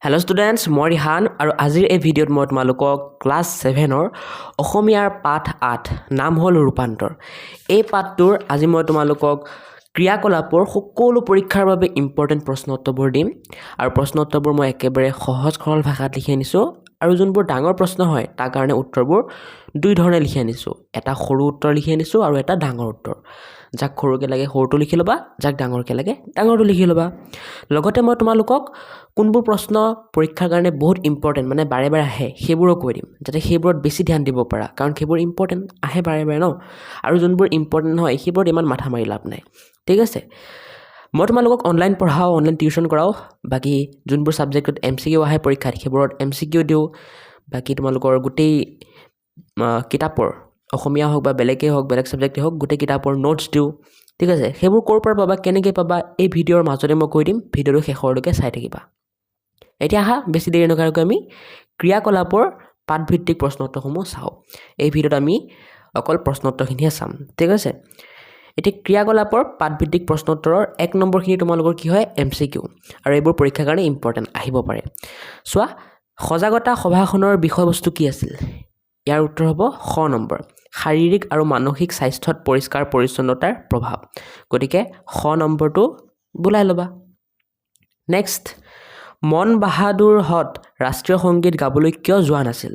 Hello' students, মই ৰিহান আৰু আজিৰ এই ভিডিঅ'ত মই তোমালোকক ক্লাছ 7ৰ অসমীয়াৰ পাঠ 8 নাম হ'ল ৰূপান্তৰ। এই পাঠটোৰ আজি মই তোমালোকক ক্ৰিয়াকলাপৰ সকলো পৰীক্ষাৰ বাবে ইম্পৰ্টেণ্ট প্ৰশ্ন উত্তৰবোৰ দিম আৰু প্ৰশ্ন উত্তৰবোৰ মই একেবাৰে সহজ সৰল ভাষাত লিখি আনিছোঁ আৰু যোনবোৰ ডাঙৰ প্ৰশ্ন হয় তাৰ কাৰণে উত্তৰবোৰ দুই ধৰণে লিখি আনিছোঁ। এটা সৰু উত্তৰ লিখি আনিছোঁ আৰু এটা ডাঙৰ উত্তৰ। যাক সৰুকৈ লাগে সৰুটো লিখি ল'বা, যাক ডাঙৰকৈ লাগে ডাঙৰটো লিখি ল'বা। লগতে মই তোমালোকক কোনবোৰ প্ৰশ্ন পৰীক্ষাৰ কাৰণে বহুত ইম্পৰ্টেণ্ট মানে বাৰে বাৰে আহে সেইবোৰো কৈ দিম, যাতে সেইবোৰত বেছি ধ্যান দিব পাৰা, কাৰণ সেইবোৰ ইম্পৰ্টেণ্ট আহে বাৰে বাৰে ন, আৰু যোনবোৰ ইম্পৰ্টেণ্ট নহয় সেইবোৰত ইমান মাথা মাৰি লাভ নাই। ঠিক আছে, মই তোমালোকক অনলাইন পঢ়াওঁ, অনলাইন টিউশ্যন কৰাওঁ। বাকী যোনবোৰ ছাবজেক্টত MCQ আহে পৰীক্ষাত সেইবোৰত MCQ দিওঁ। বাকী তোমালোকৰ গোটেই কিতাপৰ অসমীয়া হওক বা বেলেগেই হওক, বেলেগ ছাবজেক্টেই হওক, গোটেই কিতাপৰ নোটছ দিওঁ। ঠিক আছে, সেইবোৰ ক'ৰ পৰা পাবা, কেনেকৈ পাবা, এই ভিডিঅ'ৰ মাজতে মই কৈ দিম। ভিডিঅ'টো শেষৰলৈকে চাই থাকিবা। এতিয়া আহা, বেছি দেৰি নকৰাকৈ আমি ক্ৰিয়াকলাপৰ পাঠভিত্তিক প্ৰশ্ন উত্তৰসমূহ চাওঁ। এই ভিডিঅ'ত আমি অকল প্ৰশ্ন উত্তৰখিনিহে চাম। ঠিক আছে, এতিয়া ক্ৰিয়াকলাপৰ পাঠভিত্তিক প্ৰশ্ন উত্তৰৰ 1 নম্বৰখিনি তোমালোকৰ কি হয়, MCQ, আৰু এইবোৰ পৰীক্ষাৰ কাৰণে ইম্পৰ্টেণ্ট আহিব পাৰে। চোৱা, সজাগতা সভাখনৰ বিষয়বস্তু কি আছিল? ইয়াৰ উত্তৰ হ'ব খ নম্বৰ, শাৰীৰিক আৰু মানসিক স্বাস্থ্যত পৰিষ্কাৰ পৰিচ্ছন্নতাৰ প্ৰভাৱ। গতিকে খ নম্বৰটো বোলাই ল'বা। নেক্সট, মন বাহাদুৰহঁত ৰাষ্ট্ৰীয় সংগীত গাবলৈ কিয় যোৱা নাছিল?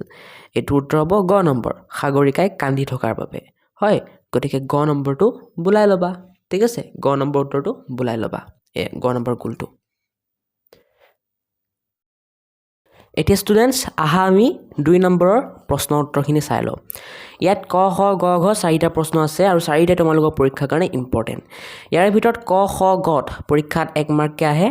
এইটো উত্তৰ হ'ব গ নম্বৰ, সাগৰিকাই কান্দি থকাৰ বাবে। হয়, গতিকে গ নম্বৰটো বোলাই ল'বা। ঠিক আছে, গ নম্বৰ উত্তৰটো বোলাই ল'বা, গ নম্বৰ গোলটো। এতিয়া ষ্টুডেণ্টছ আহা, আমি 2 নম্বৰৰ প্ৰশ্ন উত্তৰখিনি চাই লওঁ। ইয়াত ক, খ, গ, ঘ 4টা প্ৰশ্ন আছে আৰু 4টাই তোমালোকৰ পৰীক্ষাৰ কাৰণে ইম্পৰ্টেণ্ট। ইয়াৰ ভিতৰত ক, খ, গত পৰীক্ষাত 1 মাৰ্ককৈ আহে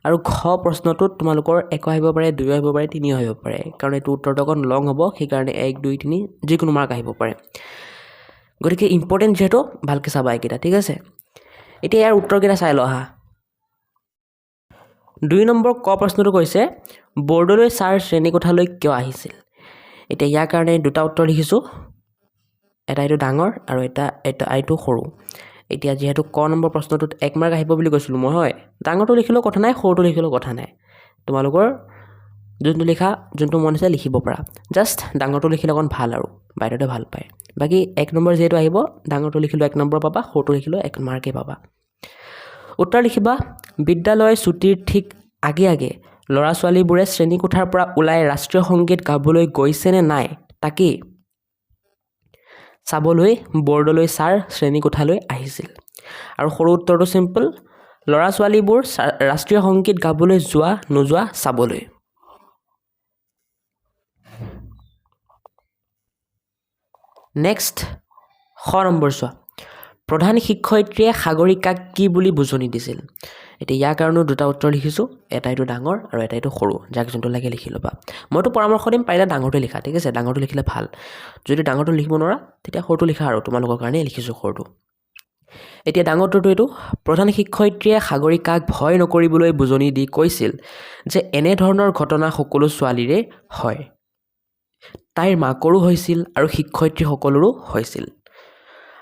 আৰু ঘ প্ৰশ্নটোত তোমালোকৰ 1 আহিব পাৰে, 2 আহিব পাৰে, 3 আহিব পাৰে, কাৰণ এইটো উত্তৰটো অকণ লং হ'ব, সেইকাৰণে 1, 2, 3 যিকোনো মাৰ্ক আহিব পাৰে। গতিকে ইম্পৰ্টেণ্ট যিহেতু ভালকৈ চাবা এইকেইটা। ঠিক আছে, এতিয়া ইয়াৰ উত্তৰকেইটা চাই লওঁ আহা। 2 নম্বৰ ক প্ৰশ্নটো কৈছে, বৰ্ডলৈ ছাৰ শ্ৰেণীকোঠালৈ কিয় আহিছিল? এতিয়া ইয়াৰ কাৰণে 2টা উত্তৰ লিখিছোঁ, এটা এইটো ডাঙৰ আৰু এইটো সৰু। এতিয়া যিহেতু ক নম্বৰ প্ৰশ্নটোত 1 মাৰ্ক আহিব বুলি কৈছিলোঁ মই, হয়, ডাঙৰটো লিখিলেও কথা নাই, সৰুটো লিখিলেও কথা নাই, তোমালোকৰ যোনটো লিখা, যোনটো মন আছে লিখিব পাৰা। জাষ্ট ডাঙৰটো লিখিলে অকণ ভাল আৰু বাইদেউতে ভাল পায়। বাকী 1 নম্বৰ যিহেতু আহিব, ডাঙৰটো লিখিলেও 1 নম্বৰ পাবা, সৰুটো লিখিলেও 1 মাৰ্কেই পাবা। উত্তৰ লিখিবা, বিদ্যালয় ছুটিৰ ঠিক আগে আগে ল'ৰা ছোৱালীবোৰে শ্ৰেণীকোঠাৰ পৰা ওলাই ৰাষ্ট্ৰীয় সংগীত গাবলৈ গৈছেনে নাই তাকেই চাবলৈ বৰ্ডলৈ ছাৰ শ্ৰেণীকোঠালৈ আহিছিল। আৰু সৰু উত্তৰটো চিম্পল, ল'ৰা ছোৱালীবোৰ ৰাষ্ট্ৰীয় সংগীত গাবলৈ যোৱা নোযোৱা চাবলৈ। নেক্সট, খ নম্বৰ চোৱা, প্ৰধান শিক্ষয়িত্ৰীয়ে সাগৰিকাক কি বুলি বুজনি দিছিল? এতিয়া ইয়াৰ কাৰণেও 2টা উত্তৰ লিখিছোঁ, এটা এইটো ডাঙৰ আৰু এটা এইটো সৰু, যাক যোনটো লাগে লিখি ল'বা। মইতো পৰামৰ্শ দিম পাৰিলে ডাঙৰটো লিখা। ঠিক আছে, ডাঙৰটো লিখিলে ভাল, যদি ডাঙৰটো লিখিব নোৱাৰা তেতিয়া সৰুটো লিখা, আৰু তোমালোকৰ কাৰণে লিখিছোঁ সৰুটো। এতিয়া ডাঙৰটোতো এইটো, প্ৰধান শিক্ষয়িত্ৰীয়ে সাগৰিকাক ভয় নকৰিবলৈ বুজনি দি কৈছিল যে এনেধৰণৰ ঘটনা সকলো ছোৱালীৰে হয়, তাইৰ মাকৰো হৈছিল আৰু শিক্ষয়িত্ৰীসকলৰো হৈছিল।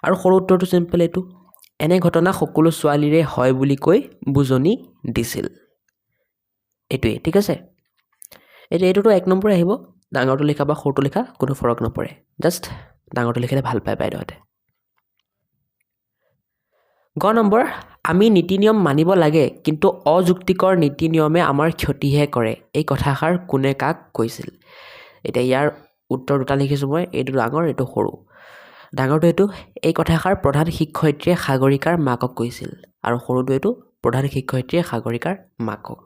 আৰু সৰু উত্তৰটো চিম্পল এইটো, এনে ঘটনা সকলো ছোৱালীৰে হয় বুলি কৈ বুজনি দিছিল, এইটোৱেই। ঠিক আছে, এতিয়া এইটোতো 1 নম্বৰ আহিব, ডাঙৰটো লিখা বা সৰুটো লিখা কোনো ফৰক নপৰে, জাষ্ট ডাঙৰটো লিখিলে ভাল পায় বাইদেউহঁতে। গ নম্বৰ, আমি নীতি নিয়ম মানিব লাগে কিন্তু অযুক্তিকৰ নীতি নিয়মে আমাৰ ক্ষতিহে কৰে, এই কথাষাৰ কোনে কাক কৈছিল? এতিয়া ইয়াৰ উত্তৰ 2টা লিখিছোঁ মই, এইটো ডাঙৰ এইটো সৰু। ডাঙৰটো এইটো, এই কথাষাৰ প্ৰধান শিক্ষয়িত্ৰীয়ে সাগৰিকাৰ মাকক কৈছিল, আৰু সৰুটো এইটো, প্ৰধান শিক্ষয়িত্ৰীয়ে সাগৰিকাৰ মাকক।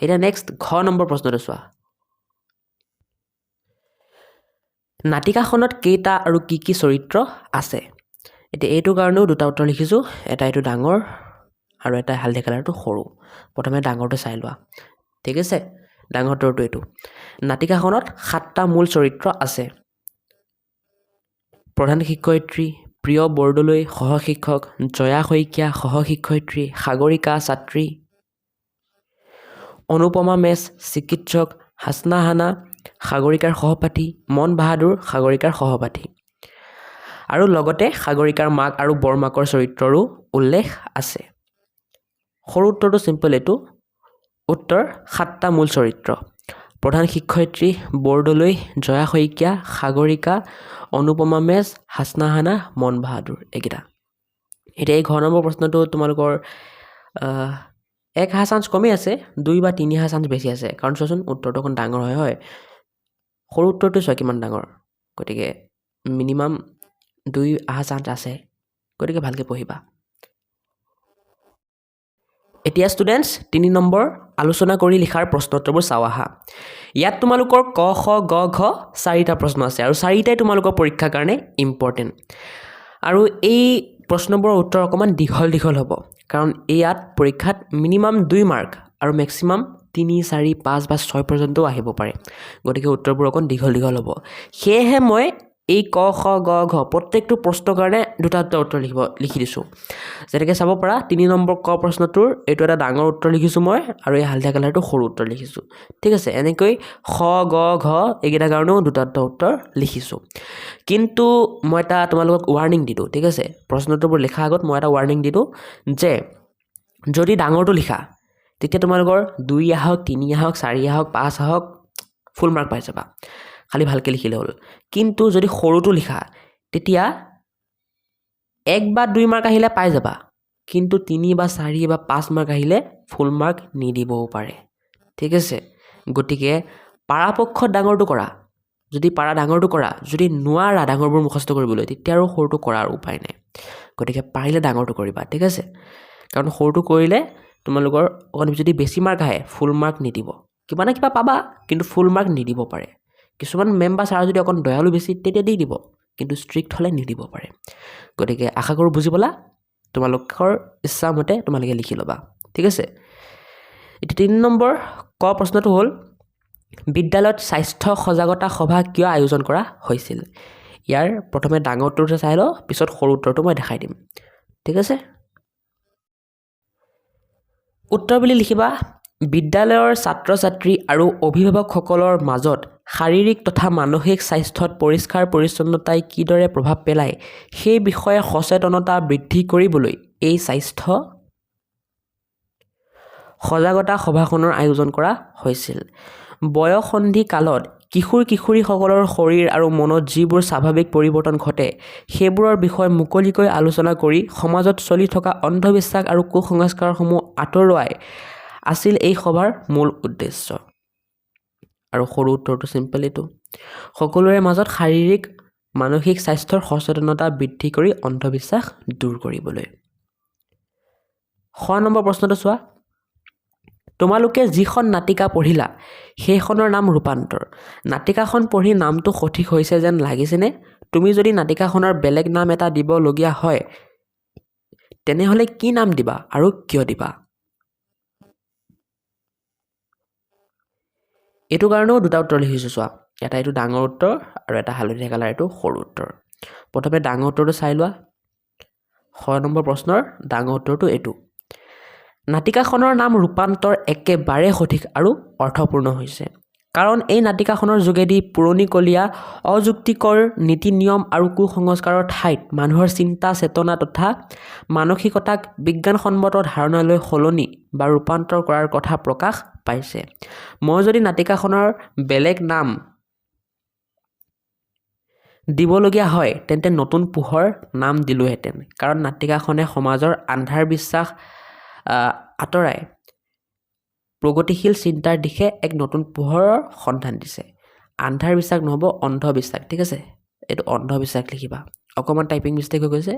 এতিয়া নেক্সট ঘ নম্বৰ প্ৰশ্নটো চোৱা, নাটিকাখনত কেইটা আৰু কি কি চৰিত্ৰ আছে? এতিয়া এইটো কাৰণেও 2টা উত্তৰ লিখিছোঁ, এটা এইটো ডাঙৰ আৰু এটা হালধীয়া কালাৰটো সৰু। প্ৰথমে ডাঙৰটো চাই লোৱা। ঠিক আছে, ডাঙৰটোৰটো এইটো, নাটিকাখনত 7টা মূল চৰিত্ৰ আছে, প্ৰধান শিক্ষয়িত্ৰী, প্ৰিয় বৰদলৈ সহশিক্ষক, জয়া শইকীয়া সহশিক্ষয়িত্ৰী, সাগৰিকা ছাত্ৰী, অনুপমা মেছ চিকিৎসক, হাচনা হানা সাগৰিকাৰ সহপাঠী, মন বাহাদুৰ সাগৰিকাৰ সহপাঠী। আৰু লগতে সাগৰিকাৰ মাক আৰু বৰমাকৰ চৰিত্ৰৰো উল্লেখ আছে। সৰু উত্তৰটো চিম্পল এইটো, উত্তৰ 7টা মূল চৰিত্ৰ প্ৰধান শিক্ষয়িত্ৰী বৰদলৈ জয়া শইকীয়া সাগৰিকা অনুপমা মেজ হাসনা হানা মন বাহাদুৰ এইকেইটা এতিয়া এই ঘৰ নম্বৰ প্ৰশ্নটো তোমালোকৰ 1 চান্স কমেই আছে 2 বা 3 চান্স বেছি আছে কাৰণ চোৱাচোন উত্তৰটো অকণ ডাঙৰ হয় সৰু উত্তৰটো চোৱা কিমান ডাঙৰ গতিকে মিনিমাম 2 চান্স আছে গতিকে ভালকৈ পঢ়িবা এতিয়া ষ্টুডেণ্টছ 3 নম্বৰ আলোচনা কৰি লিখাৰ প্ৰশ্নোত্তৰবোৰ চাওঁ আহা ইয়াত তোমালোকৰ ক খ গ ঘ 4টা প্ৰশ্ন আছে আৰু 4টাই তোমালোকৰ পৰীক্ষাৰ কাৰণে ইম্পৰ্টেণ্ট আৰু এই প্ৰশ্নবোৰৰ উত্তৰ অকণমান দীঘল হ'ব কাৰণ ইয়াত পৰীক্ষাত মিনিমাম 2 মাৰ্ক আৰু মেক্সিমাম 3 4 5 বা 6 পৰ্যন্তও আহিব পাৰে গতিকে উত্তৰবোৰ অকণ দীঘল হ'ব সেয়েহে মই এই ক খ গ ঘ প্ৰত্যেকটো প্ৰশ্নৰ কাৰণে দুটা উত্তৰ লিখি দিছোঁ যেনেকৈ চাব পাৰা 3 নম্বৰ ক প্ৰশ্নটোৰ এইটো এটা ডাঙৰ উত্তৰ লিখিছোঁ মই আৰু এই হালধীয়া কালাৰটো সৰু উত্তৰ লিখিছোঁ ঠিক আছে এনেকৈ খ গ ঘ এইকেইটাৰ কাৰণেও দুটা উত্তৰ লিখিছোঁ কিন্তু মই এটা তোমালোকক ৱাৰ্ণিং দিলোঁ ঠিক আছে প্ৰশ্নোত্তৰবোৰ লিখাৰ আগত মই এটা ৱাৰ্ণিং দিলোঁ যে যদি ডাঙৰটো লিখা তেতিয়া তোমালোকৰ 2 আহক 3 আহক 4 আহক 5 আহক ফুল মাৰ্ক পাই যাবা খালি ভালকৈ লিখিলে হ'ল কিন্তু যদি সৰুটো লিখা তেতিয়া 1 বা 2 মাৰ্ক আহিলে পাই যাবা কিন্তু 3 বা 4 বা 5 মাৰ্ক আহিলে ফুল মাৰ্ক নিদিবও পাৰে ঠিক আছে গতিকে পৰাপক্ষত ডাঙৰটো কৰা যদি পাৰা ডাঙৰটো কৰা যদি নোৱাৰা ডাঙৰবোৰ মুখস্থ কৰিবলৈ তেতিয়া আৰু সৰুটো কৰাৰ উপায় নাই গতিকে পাৰিলে ডাঙৰটো কৰিবা ঠিক আছে কাৰণ সৰুটো কৰিলে তোমালোকৰ অকণ যদি বেছি মাৰ্ক আহে ফুল মাৰ্ক নিদিব কিবা না কিবা পাবা কিন্তু ফুল মাৰ্ক নিদিব পাৰে কিছুমান মেম বা ছাৰ যদি অকণ দয়ালু বেছি তেতিয়া দি দিব কিন্তু ষ্ট্ৰিক্ট হ'লে নিদিব পাৰে গতিকে আশা কৰোঁ বুজি পালা তোমালোকৰ ইচ্ছা মতে তোমালোকে লিখি ল'বা ঠিক আছে এতিয়া 3 নম্বৰ ক প্ৰশ্নটো হ'ল বিদ্যালয়ত স্বাস্থ্য সজাগতা সভা কিয় আয়োজন কৰা হৈছিল ইয়াৰ প্ৰথমে ডাঙৰ উত্তৰটো চাই লওঁ পিছত সৰু উত্তৰটো মই দেখাই দিম ঠিক আছে উত্তৰ বুলি লিখিবা বিদ্যালয়ৰ ছাত্ৰ ছাত্ৰী আৰু অভিভাৱকসকলৰ মাজত শাৰীৰিক তথা মানসিক স্বাস্থ্যত পৰিষ্কাৰ পৰিচ্ছন্নতাই কিদৰে প্ৰভাৱ পেলায় সেই বিষয়ে সচেতনতা বৃদ্ধি কৰিবলৈ এই স্বাস্থ্য সজাগতা সভাখনৰ আয়োজন কৰা হৈছিল বয়সন্ধি কালত কিশোৰীসকলৰ শৰীৰ আৰু মনত যিবোৰ স্বাভাৱিক পৰিৱৰ্তন ঘটে সেইবোৰৰ বিষয়ে মুকলিকৈ আলোচনা কৰি সমাজত চলি থকা অন্ধবিশ্বাস আৰু কুসংস্কাৰসমূহ আঁতৰোৱাই আছিল এই সভাৰ মূল উদ্দেশ্য আৰু সৰু উত্তৰটো চিম্পল এইটো সকলোৰে মাজত শাৰীৰিক মানসিক স্বাস্থ্যৰ সচেতনতা বৃদ্ধি কৰি অন্ধবিশ্বাস দূৰ কৰিবলৈ 6 নম্বৰ প্ৰশ্নটো চোৱা তোমালোকে যিখন নাটিকা পঢ়িলা সেইখনৰ নাম ৰূপান্তৰ নাটিকাখন পঢ়ি নামটো সঠিক হৈছে যেন লাগিছেনে তুমি যদি নাটিকাখনৰ বেলেগ নাম এটা দিবলগীয়া হয় তেনেহ'লে কি নাম দিবা আৰু কিয় দিবা এইটো কাৰণেও দুটা উত্তৰ লিখিছোঁ চোৱা এটা এইটো ডাঙৰ উত্তৰ আৰু এটা হালধীয়া কালাৰ এইটো সৰু উত্তৰ প্ৰথমে ডাঙৰ উত্তৰটো চাই লোৱা 6 নম্বৰ প্ৰশ্নৰ ডাঙৰ উত্তৰটো এইটো নাটিকাখনৰ নাম ৰূপান্তৰ একেবাৰে সঠিক আৰু অৰ্থপূৰ্ণ হৈছে কাৰণ এই নাটিকাখনৰ যোগেদি পুৰণিকলীয়া অযুক্তিকৰ নীতি নিয়ম আৰু কুসংস্কাৰৰ ঠাইত মানুহৰ চিন্তা চেতনা তথা মানসিকতাক বিজ্ঞানসন্মত ধাৰণালৈ সলনি বা ৰূপান্তৰ কৰাৰ কথা প্ৰকাশ পাইছে মই যদি নাটিকাখনৰ বেলেগ নাম দিবলগীয়া হয় তেন্তে নতুন পোহৰ নাম দিলোহেঁতেন কাৰণ নাটিকাখনে সমাজৰ আন্ধাৰ বিশ্বাস আঁতৰাই প্ৰগতিশীল চিন্তাৰ দিশে এক নতুন পোহৰৰ সন্ধান দিছে আন্ধাৰ বিশ্বাস নহ'ব অন্ধবিশ্বাস ঠিক আছে এইটো অন্ধবিশ্বাস লিখিবা অকণমান টাইপিং মিষ্টেক হৈ গৈছে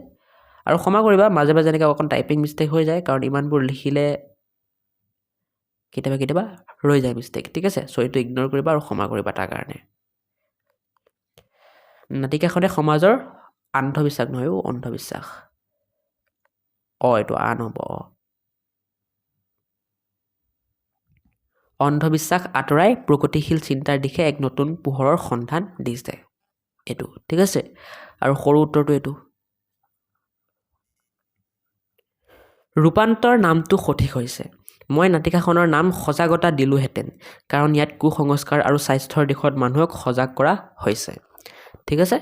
আৰু ক্ষমা কৰিবা মাজে মাজে এনেকৈ অকণ টাইপিং মিষ্টেক হৈ যায় কাৰণ ইমানবোৰ লিখিলে কেতিয়াবা ৰৈ যায় মিষ্টেক ঠিক আছে চ' এইটো ইগন'ৰ কৰিবা আৰু ক্ষমা কৰিবা তাৰ কাৰণে নাটিকাখনে সমাজৰ অন্ধবিশ্বাস নহয় অন্ধবিশ্বাস এইটো আন হ'ব অন্ধবিশ্বাস আঁতৰাই প্ৰগতিশীল চিন্তাৰ দিশে এক নতুন পোহৰৰ সন্ধান দিছে এইটো ঠিক আছে আৰু সৰু উত্তৰটো এইটো ৰূপান্তৰ নামটো সঠিক হৈছে মই নাটিকাখনৰ নাম সজাগতা দিলোহেঁতেন কাৰণ ইয়াত কুসংস্কাৰ আৰু স্বাস্থ্যৰ দিশত মানুহক সজাগ কৰা হৈছে ঠিক আছে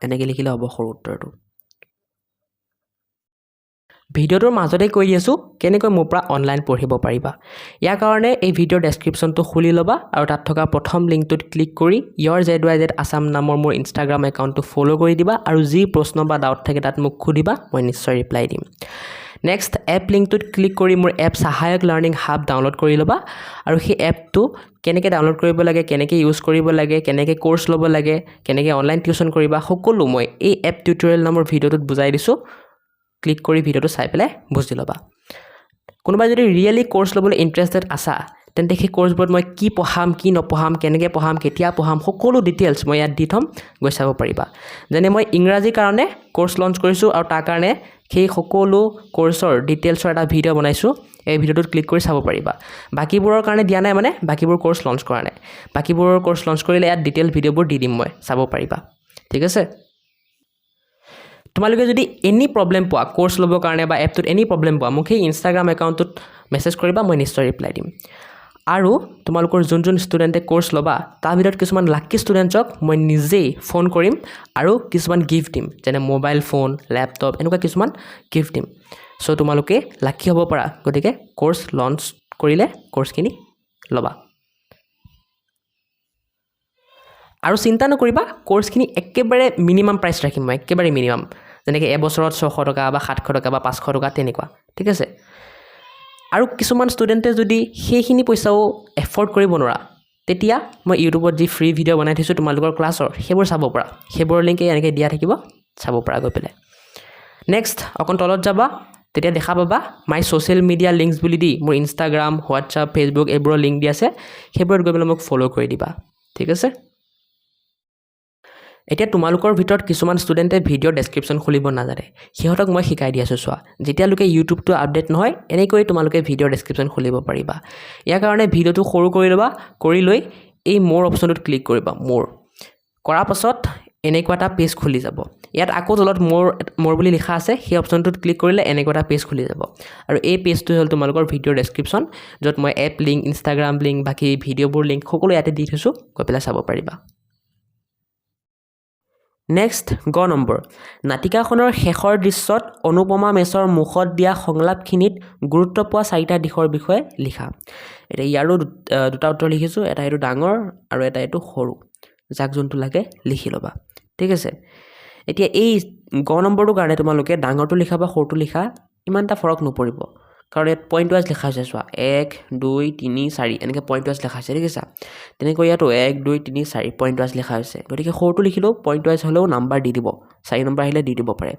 এনেকৈ লিখিলে হ'ব সৰু উত্তৰটো ভিডিঅ'টোৰ মাজতে কৈ দি আছোঁ কেনেকৈ মোৰ পৰা অনলাইন পঢ়িব পাৰিবা ইয়াৰ কাৰণে এই ভিডিঅ'ৰ ডেছক্ৰিপশ্যনটো খুলি ল'বা আৰু তাত থকা প্ৰথম লিংকটোত ক্লিক কৰি YourZYZ Assam নামৰ মোৰ ইনষ্টাগ্ৰাম একাউণ্টটো ফ'ল' কৰি দিবা আৰু যি প্ৰশ্ন বা ডাউট থাকে তাত মোক সুধিবা মই নিশ্চয় ৰিপ্লাই দিম নেক্সট এপ লিংকটোত ক্লিক কৰি মোৰ এপ সহায়ক লাৰ্ণিং হাব ডাউনলোড কৰি ল'বা আৰু সেই এপটো কেনেকৈ ডাউনলোড কৰিব লাগে কেনেকৈ ইউজ কৰিব লাগে কেনেকৈ কোৰ্চ ল'ব লাগে কেনেকৈ অনলাইন টিউশ্যন কৰিবা সকলো মই এই এপ টিউটৰিয়েল নামৰ ভিডিঅ'টোত বুজাই দিছোঁ ক্লিক কৰি ভিডিঅ'টো চাই পেলাই বুজি ল'বা কোনোবাই যদি ৰিয়েলি কোৰ্চ ল'বলৈ ইণ্টাৰেষ্টেড আছা তেন্তে সেই কোৰ্চবোৰত মই কি পঢ়াম কি নপঢ়াম কেনেকৈ পঢ়াম কেতিয়া পঢ়াম সকলো ডিটেইলছ মই ইয়াত দি থ'ম গৈ চাব পাৰিবা যেনে মই ইংৰাজীৰ কাৰণে কোৰ্চ লঞ্চ কৰিছোঁ আৰু তাৰ কাৰণে সেই সকলো কোৰ্চৰ ডিটেইলছৰ এটা ভিডিঅ' বনাইছোঁ এই ভিডিঅ'টোত ক্লিক কৰি চাব পাৰিবা বাকীবোৰৰ কাৰণে দিয়া নাই মানে বাকীবোৰ কোৰ্চ লঞ্চ কৰা নাই বাকীবোৰৰ কোৰ্চ লঞ্চ কৰিলে ইয়াত ডিটেইল ভিডিঅ'বোৰ দি দিম মই চাব পাৰিবা ঠিক আছে তোমালোকে যদি এনি প্ৰব্লেম পোৱা কোৰ্চ ল'বৰ কাৰণে বা এপটোত এনি প্ৰব্লেম পোৱা মোক সেই ইনষ্টাগ্ৰাম একাউণ্টটোত মেছেজ কৰিবা মই নিশ্চয় ৰিপ্লাই দিম আৰু তোমালোকৰ যোন ষ্টুডেণ্টে কোৰ্চ ল'বা তাৰ ভিতৰত কিছুমান লাকি ষ্টুডেণ্টছক মই নিজেই ফোন কৰিম আৰু কিছুমান গিফ্ট দিম যেনে মোবাইল ফোন লেপটপ এনেকুৱা কিছুমান গিফ্ট দিম চ' তোমালোকে লাকি হ'ব পাৰা গতিকে কোৰ্চ লঞ্চ কৰিলে কোৰ্চখিনি ল'বা আৰু চিন্তা নকৰিবা কোৰ্চখিনি একেবাৰে মিনিমাম প্ৰাইচ ৰাখিম মই একেবাৰে মিনিমাম যেনেকৈ এবছৰত 600 টকা বা 700 টকা বা 500 টকা তেনেকুৱা ঠিক আছে আৰু কিছুমান ষ্টুডেণ্টে যদি সেইখিনি পইচাও এফৰ্ড কৰিব নোৱাৰা তেতিয়া মই ইউটিউবত যি ফ্ৰী ভিডিঅ' বনাই থৈছোঁ তোমালোকৰ ক্লাছৰ সেইবোৰ চাব পাৰা সেইবোৰৰ লিংক এনেকৈ দিয়া থাকিব চাব পাৰা গৈ পেলাই নেক্সট অকণ তলত যাবা তেতিয়া দেখা পাবা মাই ছ'চিয়েল মিডিয়া লিংকছ বুলি দি মোৰ ইনষ্টাগ্ৰাম হোৱাটছআপ ফেচবুক এইবোৰৰ লিংক দি আছে সেইবোৰত গৈ পেলাই মোক ফ'ল' কৰি দিবা ঠিক আছে এতিয়া তোমালোকৰ ভিতৰত কিছুমান ষ্টুডেণ্টে ভিডিঅ'ৰ ডেছক্ৰিপশ্যন খুলিব নাজানে সিহঁতক মই শিকাই দি আছোঁ চোৱা যেতিয়ালৈকে ইউটিউবটো আপডেট নহয় এনেকৈ তোমালোকে ভিডিঅ'ৰ ডেছক্ৰিপশ্যন খুলিব পাৰিবা ইয়াৰ কাৰণে ভিডিঅ'টো সৰু কৰি ল'বা কৰি লৈ এই মোৰ অপশ্যনটোত ক্লিক কৰিবা মোৰ কৰাৰ পাছত এনেকুৱা এটা পেজ খুলি যাব ইয়াত আকৌ তলত মোৰ বুলি লিখা আছে সেই অপশ্যনটোত ক্লিক কৰিলে এনেকুৱা এটা পেজ খুলি যাব আৰু এই পেজটো হ'ল তোমালোকৰ ভিডিঅ'ৰ ডেছক্ৰিপশ্যন য'ত মই এপ লিংক ইনষ্টাগ্ৰাম লিংক বাকী ভিডিঅ'বোৰ লিংক সকলো ইয়াতে দি থৈছোঁ গৈ পেলাই চাব পাৰিবা নেক্সট গ নম্বৰ নাটিকাখনৰ শেষৰ দৃশ্যত অনুপমা মেছৰ মুখত দিয়া সংলাপখিনিত গুৰুত্ব পোৱা 4টা দিশৰ বিষয়ে লিখা এতিয়া ইয়াৰো দুটা উত্তৰ লিখিছোঁ এটা এইটো ডাঙৰ আৰু এটা এইটো সৰু যাক যোনটো লাগে লিখি ল'বা ঠিক আছে এতিয়া এই গ নম্বৰটোৰ কাৰণে তোমালোকে ডাঙৰটো লিখা বা সৰুটো লিখা ইমান এটা ফৰক নপৰিব কাৰণ ইয়াত পইণ্ট ৱাইজ লিখা হৈছে চোৱা 1 2 3 4 এনেকৈ পইণ্ট ৱাইজ লিখা হৈছে ঠিক আছে তেনেকৈ ইয়াতো 1 2 3 4 পইণ্ট ৱাইজ লিখা হৈছে গতিকে সৰুটো লিখিলেও পইণ্ট ৱাইজ হ'লেও নাম্বাৰ দি দিব 4 নম্বৰ আহিলে দি দিব পাৰে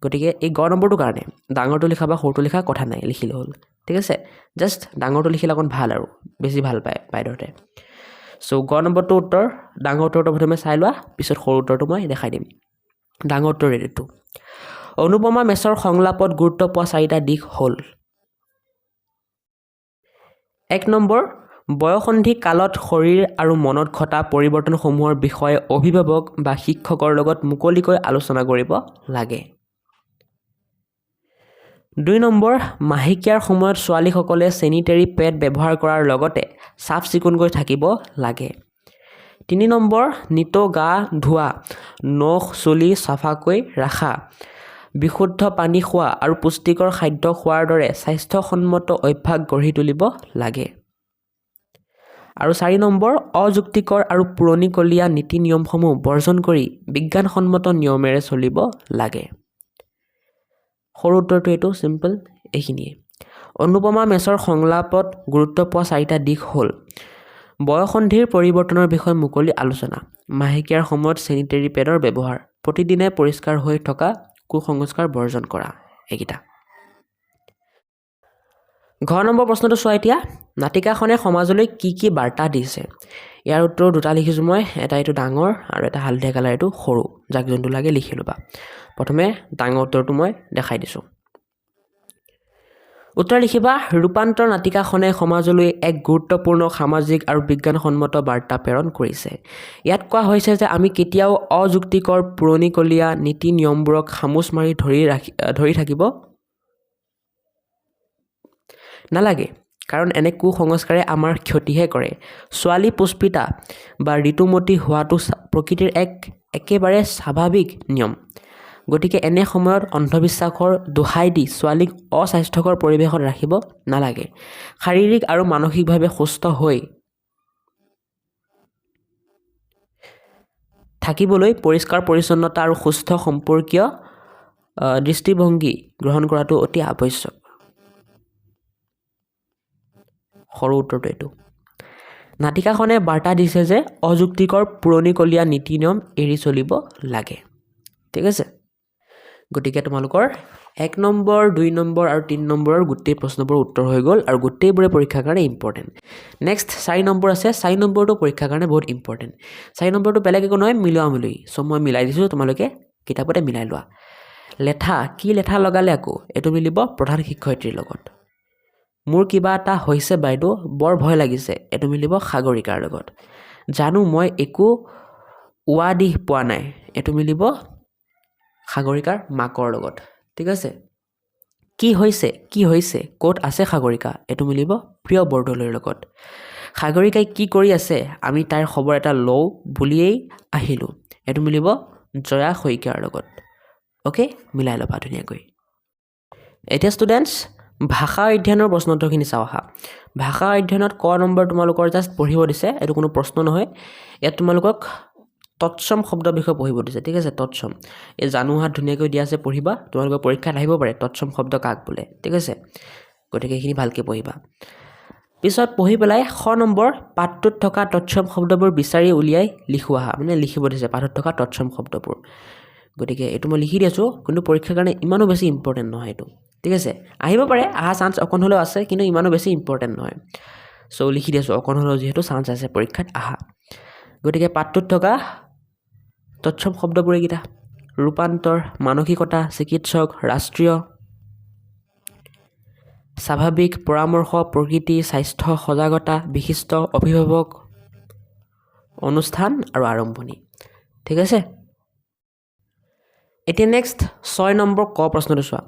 গতিকে এই গ নম্বৰটোৰ কাৰণে ডাঙৰটো লিখা বা সৰুটো লিখা কথা নাই লিখিলে হ'ল ঠিক আছে জাষ্ট ডাঙৰটো লিখিলে অকণ ভাল আৰু বেছি ভাল পায় বাইদেউহঁতে চ' গ নম্বৰটো উত্তৰ ডাঙৰ উত্তৰটো প্ৰথমে চাই লোৱা পিছত সৰু উত্তৰটো মই দেখাই দিম ডাঙৰ উত্তৰ এইটো অনুপমা মেছৰ সংলাপত গুৰুত্ব পোৱা 4টা দিশ হ'ল 1 নম্বৰ বয়সন্ধি কালত শৰীৰ আৰু মনত ঘটা পৰিৱৰ্তনসমূহৰ বিষয়ে অভিভাৱক বা শিক্ষকৰ লগত মুকলিকৈ আলোচনা কৰিব লাগে 2 নম্বৰ মাহেকীয়াৰ সময়ত ছোৱালীসকলে চেনিটেৰী পেড ব্যৱহাৰ কৰাৰ লগতে চাফ চিকুণকৈ থাকিব লাগে 3 নম্বৰ নিত গা ধোৱা নখ চুলি চাফাকৈ ৰাখা বিশুদ্ধ পানী খোৱা আৰু পুষ্টিকৰ খাদ্য খোৱাৰ দৰে স্বাস্থ্যসন্মত অভ্যাস গঢ়ি তুলিব লাগে আৰু 4 নম্বৰ অযুক্তিকৰ আৰু পুৰণিকলীয়া নীতি নিয়মসমূহ বৰ্জন কৰি বিজ্ঞানসন্মত নিয়মেৰে চলিব লাগে সৰু উত্তৰটো এইটো চিম্পল এইখিনিয়ে অনুপমা মেছৰ সংলাপত গুৰুত্ব পোৱা 4টা দিশ হ'ল বয়সন্ধিৰ পৰিৱৰ্তনৰ বিষয়ে মুকলি আলোচনা মাহেকীয়াৰ সময়ত চেনিটেৰী পেডৰ ব্যৱহাৰ প্ৰতিদিনে পৰিষ্কাৰ হৈ থকা কুসংস্কাৰ বৰ্জন কৰা এইকেইটা ঘ নম্বৰ প্ৰশ্নটো চোৱা এতিয়া নাটিকাখনে সমাজলৈ কি বাৰ্তা দিছে ইয়াৰ উত্তৰ দুটা লিখিছোঁ মই এটা এইটো ডাঙৰ আৰু এটা হালধীয়া কালাৰ এইটো সৰু যাক যোনটো লাগে লিখি ল'বা প্ৰথমে ডাঙৰ উত্তৰটো মই দেখাই দিছোঁ উত্তৰ লিখিবা ৰূপান্তৰ নাটিকাখনে সমাজলৈ এক গুৰুত্বপূৰ্ণ সামাজিক আৰু বিজ্ঞানসন্মত বাৰ্তা প্ৰেৰণ কৰিছে ইয়াত কোৱা হৈছে যে আমি কেতিয়াও অযুক্তিকৰ পুৰণিকলীয়া নীতি নিয়মবোৰক খামোচ মাৰি ধৰি থাকিব নালাগে কাৰণ এনে কুসংস্কাৰে আমাৰ ক্ষতিহে কৰে ছোৱালী পুষ্পিতা বা ঋতুমতী হোৱাটো প্ৰকৃতিৰ একেবাৰে স্বাভাৱিক নিয়ম গতিকে এনে সময়ত অন্ধবিশ্বাসৰ দোহাই দি ছোৱালীক অস্বাস্থ্যকৰ পৰিৱেশত ৰাখিব নালাগে শাৰীৰিক আৰু মানসিকভাৱে সুস্থ হৈ থাকিবলৈ পৰিষ্কাৰ পৰিচ্ছন্নতা আৰু সুস্থ সম্পৰ্কীয় দৃষ্টিভংগী গ্ৰহণ কৰাটো অতি আৱশ্যক সৰু উত্তৰটো এইটো নাটিকাখনে বাৰ্তা দিছে যে অযুক্তিকৰ পুৰণিকলীয়া নীতি নিয়ম এৰি চলিব লাগে ঠিক আছে গতিকে তোমালোকৰ 1 নম্বৰ 2 নম্বৰ আৰু 3 নম্বৰৰ গোটেই প্ৰশ্নবোৰ উত্তৰ হৈ গ'ল আৰু গোটেইবোৰে পৰীক্ষাৰ কাৰণে ইম্পৰ্টেণ্ট নেক্সট 4 নম্বৰ আছে 4 নম্বৰটো পৰীক্ষাৰ কাৰণে বহুত ইম্পৰ্টেণ্ট 4 নম্বৰটো বেলেগ একো নহয় মিলোৱা চ' মই মিলাই দিছোঁ তোমালোকে কিতাপতে মিলাই লোৱা লেঠা কি লেঠা লগালে আকৌ এইটো মিলিব প্ৰধান শিক্ষয়িত্ৰীৰ লগত মোৰ কিবা এটা হৈছে বাইদেউ বৰ ভয় লাগিছে এইটো মিলিব সাগৰিকাৰ লগত জানো মই একো উৱাদিহ পোৱা নাই এইটো মিলিব সাগৰিকাৰ মাকৰ লগত ঠিক আছে কি হৈছে ক'ত আছে সাগৰিকা এইটো মিলিব প্ৰিয় বৰদলৈৰ লগত সাগৰিকাই কি কৰি আছে আমি তাইৰ খবৰ এটা লওঁ বুলিয়েই আহিলোঁ এইটো মিলিব জয়া শইকীয়াৰ লগত ওকে মিলাই ল'বা ধুনীয়াকৈ এতিয়া ষ্টুডেণ্টছ ভাষা অধ্যয়নৰ প্ৰশ্নোত্তৰখিনি চাওঁ আহা ভাষা অধ্যয়নত ক নম্বৰ তোমালোকৰ জাষ্ট পঢ়িব দিছে এইটো কোনো প্ৰশ্ন নহয় ইয়াত তোমালোকক তৎসম শব্দ বিষয় পঢ়িব দিছে ঠিক আছে তৎসম এই জানুহাত ধুনীয়াকৈ দিয়া আছে পঢ়িবা তোমালোকৰ পৰীক্ষাত আহিব পাৰে তৎসম শব্দ কাক বোলে ঠিক আছে গতিকে এইখিনি ভালকৈ পঢ়িবা পিছত পঢ়ি পেলাই খ নম্বৰ পাঠটোত থকা তৎসম শব্দবোৰ বিচাৰি উলিয়াই লিখোৱা আহা মানে লিখিব দিছে পাঠত থকা তৎসম শব্দবোৰ গতিকে এইটো মই লিখি দিছোঁ কিন্তু পৰীক্ষাৰ কাৰণে ইমানো বেছি ইম্পৰ্টেণ্ট নহয় এইটো ঠিক আছে আহিব পাৰে আহা চান্স অকণ হ'লেও আছে কিন্তু ইমানো বেছি ইম্পৰ্টেণ্ট নহয় চ' লিখি দিছোঁ অকণ হ'লেও যিহেতু চান্স আছে পৰীক্ষাত আহা গতিকে পাঠটোত থকা তৎসম শব্দবোৰ এইকেইটা ৰূপান্তৰ মানসিকতা চিকিৎসক ৰাষ্ট্ৰীয় স্বাভাৱিক পৰামৰ্শ প্ৰকৃতি স্বাস্থ্য সজাগতা বিশিষ্ট অভিভাৱক অনুষ্ঠান আৰু আৰম্ভণি ঠিক আছে এতিয়া নেক্সট 6 নম্বৰ ক প্ৰশ্নটো চোৱা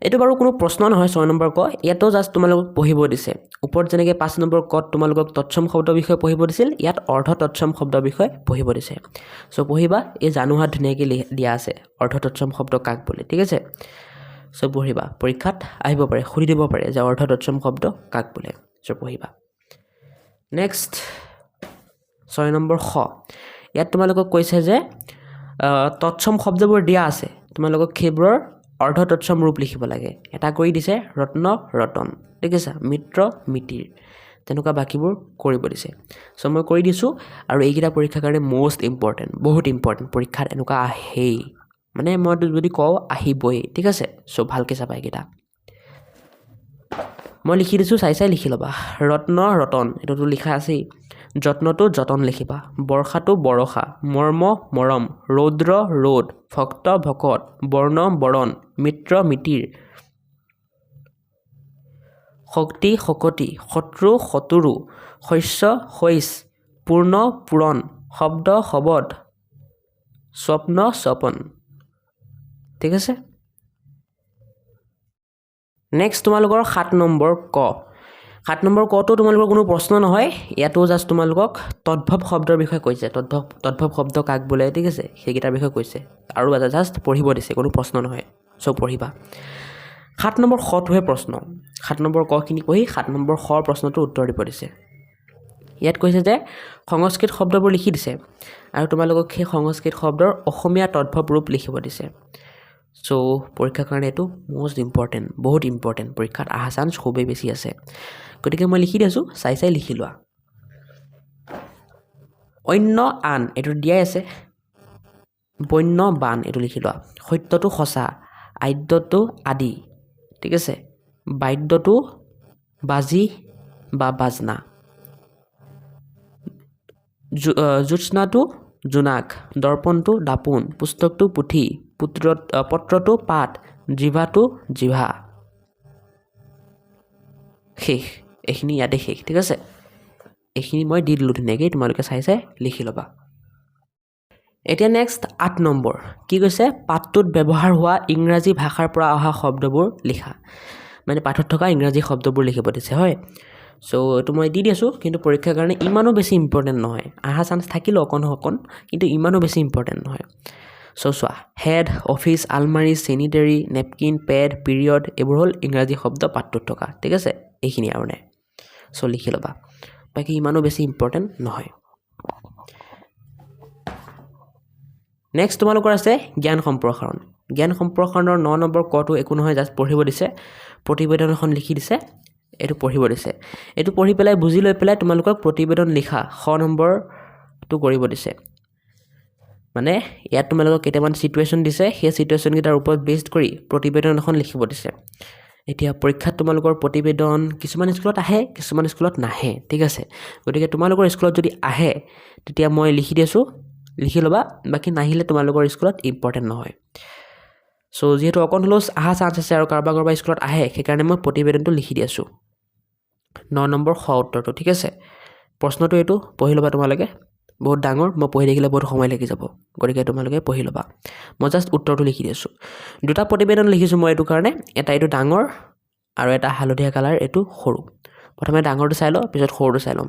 এইটো বাৰু কোনো প্ৰশ্ন নহয় 6 নম্বৰ ক ইয়াতো জাষ্ট তোমালোকক পঢ়িব দিছে ওপৰত যেনেকৈ 5 নম্বৰ কত তোমালোকক তৎসম শব্দ বিষয় পঢ়িব দিছিল ইয়াত অৰ্ধ তৎসম শব্দ বিষয় পঢ়িব দিছে চ' পঢ়িবা এই জানুহাত ধুনীয়াকৈ দিয়া আছে অৰ্ধ তৎসম শব্দ কাক বোলে ঠিক আছে চ' পঢ়িবা পৰীক্ষাত আহিব পাৰে সুধি দিব পাৰে যে অৰ্ধ তৎসম শব্দ কাক বোলে চ' পঢ়িবা নেক্সট 6 নম্বৰ খ ইয়াত তোমালোকক কৈছে যে তৎসম শব্দবোৰ দিয়া আছে তোমালোকক সেইবোৰৰ অৰ্ধ তৎসম ৰূপ লিখিব লাগে এটা কৰি দিছে ৰত্ন ৰতন ঠিক আছে মিত্ৰ মিতিৰ তেনেকুৱা বাকীবোৰ কৰিব দিছে চ' মই কৰি দিছোঁ আৰু এইকেইটা পৰীক্ষাৰ কাৰণে মষ্ট ইম্পৰ্টেণ্ট বহুত ইম্পৰ্টেণ্ট পৰীক্ষাত এনেকুৱা আহেই মানে মই যদি কওঁ আহিবই ঠিক আছে চ' ভালকৈ চাবা এইকেইটা মই লিখি দিছোঁ চাই লিখি ল'বা ৰত্ন ৰতন এইটোতো লিখা আছেই যত্নটো যতন লিখিবা বৰ্ষাটো বৰষা মৰ্ম মৰম ৰৌদ্ৰ ৰ'দ ভক্ত ভকত বৰ্ণ বৰণ মিত্ৰ মিতিৰ শক্তি শকতি শত্ৰু শতুৰু শস্য শইচ পূৰ্ণ পূৰণ শব্দ শবদ স্বপ্ন স্বপন ঠিক আছে নেক্সট তোমালোকৰ 7 নম্বৰ ক 7 নম্বৰ কটো তোমালোকৰ কোনো প্ৰশ্ন নহয় ইয়াতো জাষ্ট তোমালোকক তদ্ভৱ শব্দৰ বিষয়ে কৈছে তদ্ভৱ শব্দ কাক বোলে ঠিক আছে সেইকেইটাৰ বিষয়ে কৈছে আৰু এটা জাষ্ট পঢ়িব দিছে কোনো প্ৰশ্ন নহয় চ' পঢ়িবা 7 নম্বৰ খটোহে প্ৰশ্ন 7 নম্বৰ কখিনি পঢ়ি 7 নম্বৰ খৰ প্ৰশ্নটো উত্তৰ দিব দিছে ইয়াত কৈছে যে সংস্কৃত শব্দবোৰ লিখি দিছে আৰু তোমালোকক সেই সংস্কৃত শব্দৰ অসমীয়া তদ্ভৱ ৰূপ লিখিব দিছে চ' পৰীক্ষাৰ কাৰণে এইটো মষ্ট ইম্পৰ্টেণ্ট বহুত ইম্পৰ্টেণ্ট পৰীক্ষাত অহা চান্স খুবেই বেছি আছে গতিকে মই লিখি দিছোঁ চাই লিখি লোৱা অন্য আন এইটো দিয়াই আছে বন্য বান এইটো লিখি লোৱা সত্যটো সঁচা আদ্যটো আদি ঠিক আছে বাদ্যটো বাজি বা বাজনা জ্যোৎস্নাটো জোনাক দৰ্পণটো দাপোন পুস্তকটো পুথি পত্ৰটো পাত জিভাটো জিভা শেষ এইখিনি ইয়াতে শেষ ঠিক আছে এইখিনি মই দি দিলোঁ ধুনীয়াকৈ তোমালোকে চাই লিখি ল'বা এতিয়া নেক্সট 8 নম্বৰ কি কৈছে পাঠটোত ব্যৱহাৰ হোৱা ইংৰাজী ভাষাৰ পৰা অহা শব্দবোৰ লিখা মানে পাঠত থকা ইংৰাজী শব্দবোৰ লিখিব দিছে হয় চ' এইটো মই দি দিছোঁ কিন্তু পৰীক্ষাৰ কাৰণে ইমানো বেছি ইম্পৰ্টেণ্ট নহয় অহা চান্স থাকিলেও অকণ কিন্তু ইমানো বেছি ইম্পৰ্টেণ্ট নহয় চ' চোৱা হেড অফিচ আলমাৰী চেনিটেৰী নেপকিন পেড পিৰিয়ড এইবোৰ হ'ল ইংৰাজী শব্দ পাঠটোত থকা ঠিক আছে এইখিনি আৰু নাই চ' লিখি ল'বা বাকী ইমানো বেছি ইম্পৰ্টেণ্ট নহয় নেক্সট তোমালোকৰ আছে জ্ঞান সম্প্ৰসাৰণ 9 নম্বৰ কটো একো নহয় জাষ্ট পঢ়িব দিছে প্ৰতিবেদন এখন লিখি দিছে এইটো পঢ়িব দিছে এইটো পঢ়ি পেলাই বুজি লৈ পেলাই তোমালোকক প্ৰতিবেদন লিখা 6 নম্বৰটো কৰিব দিছে মানে ইয়াত তোমালোকক কেইটামান সিচুৱেশ্যন দিছে সেই সিচুৱেশ্যন কেইটাৰ ওপৰত বেছড কৰি প্ৰতিবেদন এখন লিখিব দিছে এতিয়া পৰীক্ষাত তোমালোকৰ প্ৰতিবেদন কিছুমান স্কুলত আহে কিছুমান স্কুলত নাহে ঠিক আছে গতিকে তোমালোকৰ স্কুলত যদি আহে তেতিয়া মই লিখি দিছো লিখি ল'বা বাকি নাহিলে তোমালোকৰ স্কুলত ইম্পৰ্টেণ্ট নহয় চ' যেহেতু অকণ হ'লেও আহা চান্স আছে আৰু কাৰোবাৰ স্কুলত আহে সেইকাৰণে মই প্ৰতিবেদনটো লিখি দি আছোঁ 9 নম্বৰ খ উত্তৰটো ঠিক আছে প্ৰশ্নটো এইটো পঢ়ি ল'বা তোমালোকে বহুত ডাঙৰ মই পঢ়ি দেখিলে বহুত সময় লাগি যাব গতিকে তোমালোকে পঢ়ি ল'বা মই জাষ্ট উত্তৰটো লিখি দি আছোঁ দুটা প্ৰতিবেদন লিখিছোঁ মই এইটো কাৰণে এটা এইটো ডাঙৰ আৰু এটা হালধীয়া কালাৰ এইটো সৰু প্ৰথমে ডাঙৰটো চাই লওঁ পিছত সৰুটো চাই ল'ম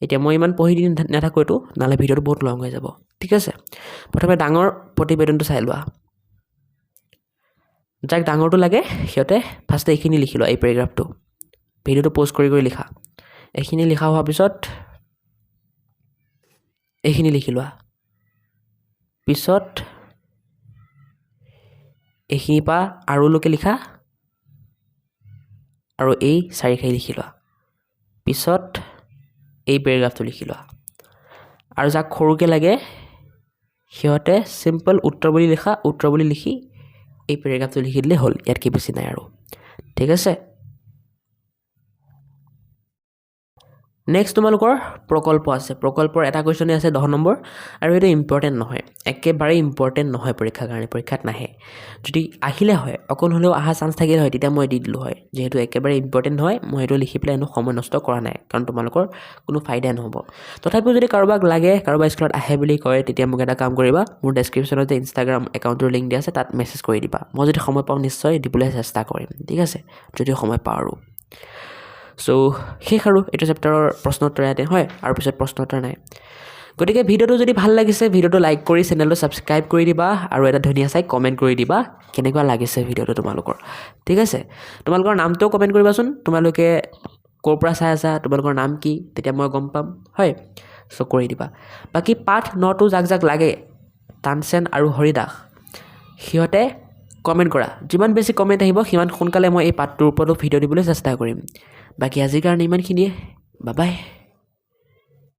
এতিয়া মই ইমান পঢ়ি দি নাথাকোঁ এইটো নালে ভিডিঅ'টো বহুত লং হৈ যাব ঠিক আছে প্ৰথমে ডাঙৰ প্ৰতিবেদনটো চাই লোৱা যাক ডাঙৰটো লাগে সিহঁতে ফাৰ্ষ্টে এইখিনি লিখি লোৱা এই পেৰাগ্ৰাফটো ভিডিঅ'টো পোষ্ট কৰি লিখা এইখিনি লিখা হোৱাৰ পিছত এইখিনি লিখি লোৱা পিছত এইখিনিৰ পৰা আৰুলৈকে লিখা আৰু এই চাৰিখাই লিখি লোৱা পিছত এই পেৰাগ্ৰাফটো লিখি লোৱা আৰু যাক সৰুকৈ লাগে সিহঁতে সিম্পল উত্তৰ বুলি লিখা উত্তৰ বুলি লিখি এই পেৰাগ্ৰাফটো লিখি দিলে হ'ল ইয়াত কি বেছি নাই আৰু ঠিক আছে নেক্সট তোমালোকৰ প্ৰকল্প আছে প্ৰকল্পৰ এটা কুৱেশ্যনে আছে 10 নম্বৰ আৰু এইটো ইম্পৰ্টেণ্ট নহয় একেবাৰে ইম্পৰ্টেণ্ট নহয় পৰীক্ষাৰ কাৰণে পৰীক্ষাত নাহে যদি আহিলে হয় অকণ হ'লেও আহা চান্স থাকিলে হয় তেতিয়া মই দি দিলোঁ হয় যেহেতু একেবাৰে ইম্পৰ্টেণ্ট নহয় মই এইটো লিখি পেলাই এনো সময় নষ্ট কৰা নাই কাৰণ তোমালোকৰ কোনো ফাইদা নহ'ব তথাপিও যদি কাৰোবাক লাগে কাৰোবাৰ স্কুলত আহে বুলি কয় তেতিয়া মোক এটা কাম কৰিবা মোৰ ডেছক্ৰিপশ্যনত যে ইনষ্টাগ্ৰাম একাউণ্টৰ লিংক দিয়া আছে তাত মেছেজ কৰি দিবা মই যদি সময় পাওঁ নিশ্চয় দিবলৈ চেষ্টা কৰিম ঠিক আছে যদি সময় পাওঁ আৰু চ' শেষ আৰু এইটো চেপ্টাৰৰ প্ৰশ্নোত্তৰ ইয়াতে হয় আৰু পিছত প্ৰশ্নোত্তৰ নাই গতিকে ভিডিঅ'টো যদি ভাল লাগিছে ভিডিঅ'টো লাইক কৰি চেনেলটো ছাবস্ক্ৰাইব কৰি দিবা আৰু এটা ধুনীয়া চাই কমেণ্ট কৰি দিবা কেনেকুৱা লাগিছে ভিডিঅ'টো তোমালোকৰ ঠিক আছে তোমালোকৰ নামটোও কমেণ্ট কৰিবাচোন তোমালোকে ক'ৰ পৰা চাই আছা তোমালোকৰ নাম কি তেতিয়া মই গম পাম হয় চ' কৰি দিবা বাকী পাঠ 9টো যাক লাগে তানসেন আৰু হৰিদাস সিহঁতে কমেণ্ট কৰা যিমান বেছি কমেণ্ট আহিব সিমান সোনকালে মই এই পাঠটোৰ ওপৰতো ভিডিঅ' দিবলৈ চেষ্টা কৰিম বাকী আজিৰ কাৰণে ইমানখিনিয়ে বাই বাই